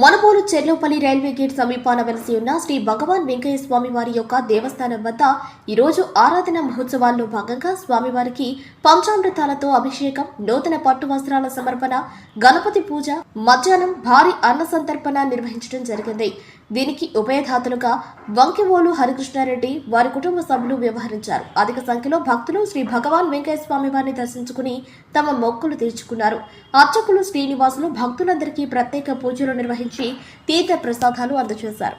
Manubolu Cherlopalli railway gate సమీపాన వెలసి ఉన్న శ్రీ భగవాన్ వెంకయ్య స్వామి వారి యొక్క దేవస్థానం వద్ద ఈరోజు ఆరాధన మహోత్సవాల్లో భాగంగా స్వామివారికి పంచామృతాలతో అభిషేకం, నూతన పట్టు వస్త్రాల సమర్పణ, గణపతి పూజ, మధ్యాహ్నం భారీ అన్న సంతర్పణ నిర్వహించడం జరిగింది. దీనికి ఉభయదాతలుగా వంకివోలు హరికృష్ణారెడ్డి వారి కుటుంబ సభ్యులు వ్యవహరించారు. అధిక సంఖ్యలో భక్తులు శ్రీ భగవాన్ వెంకయ్య స్వామి వారిని దర్శించుకుని తమ మొక్కులు తీర్చుకున్నారు. అర్చకులు శ్రీనివాసులు భక్తులందరికీ ప్రత్యేక పూజలు నిర్వహించి తీర్థ ప్రసాదాలు అందజేశారు.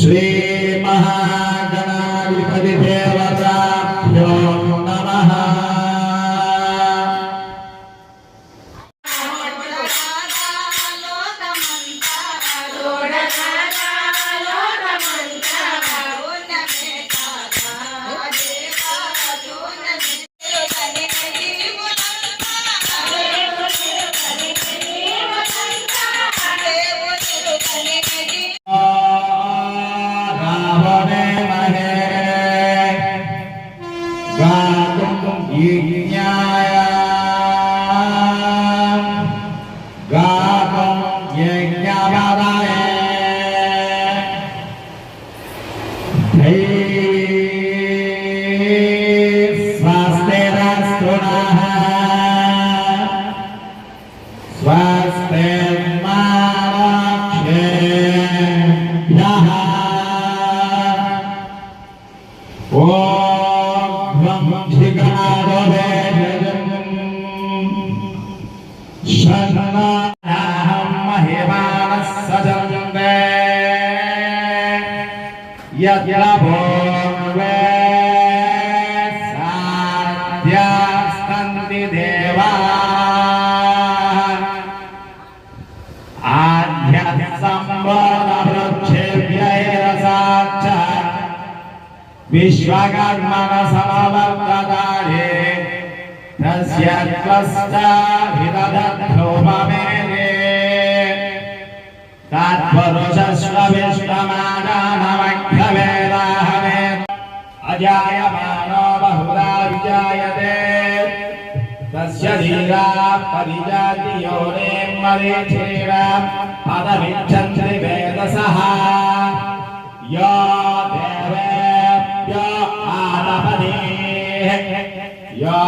श्री महागणाधिपति देवताभ्यो नमः। साध्यास्कन्ति देवा आद्यसंवदवृक्षेभ्यैरसाच्च विश्वकर्मणसमवर्ततारे तस्य त्वष्टा विदधद्भौममेने तत्पुरुषस्वविष्टमानानमग्धवेदाहमे अजायमानो बहुधा विजायते तस्य धीरा परिजातियो मरीचिरा पदमिच्छन्ति वेदसः यो देवेभ्यो आदपदे यो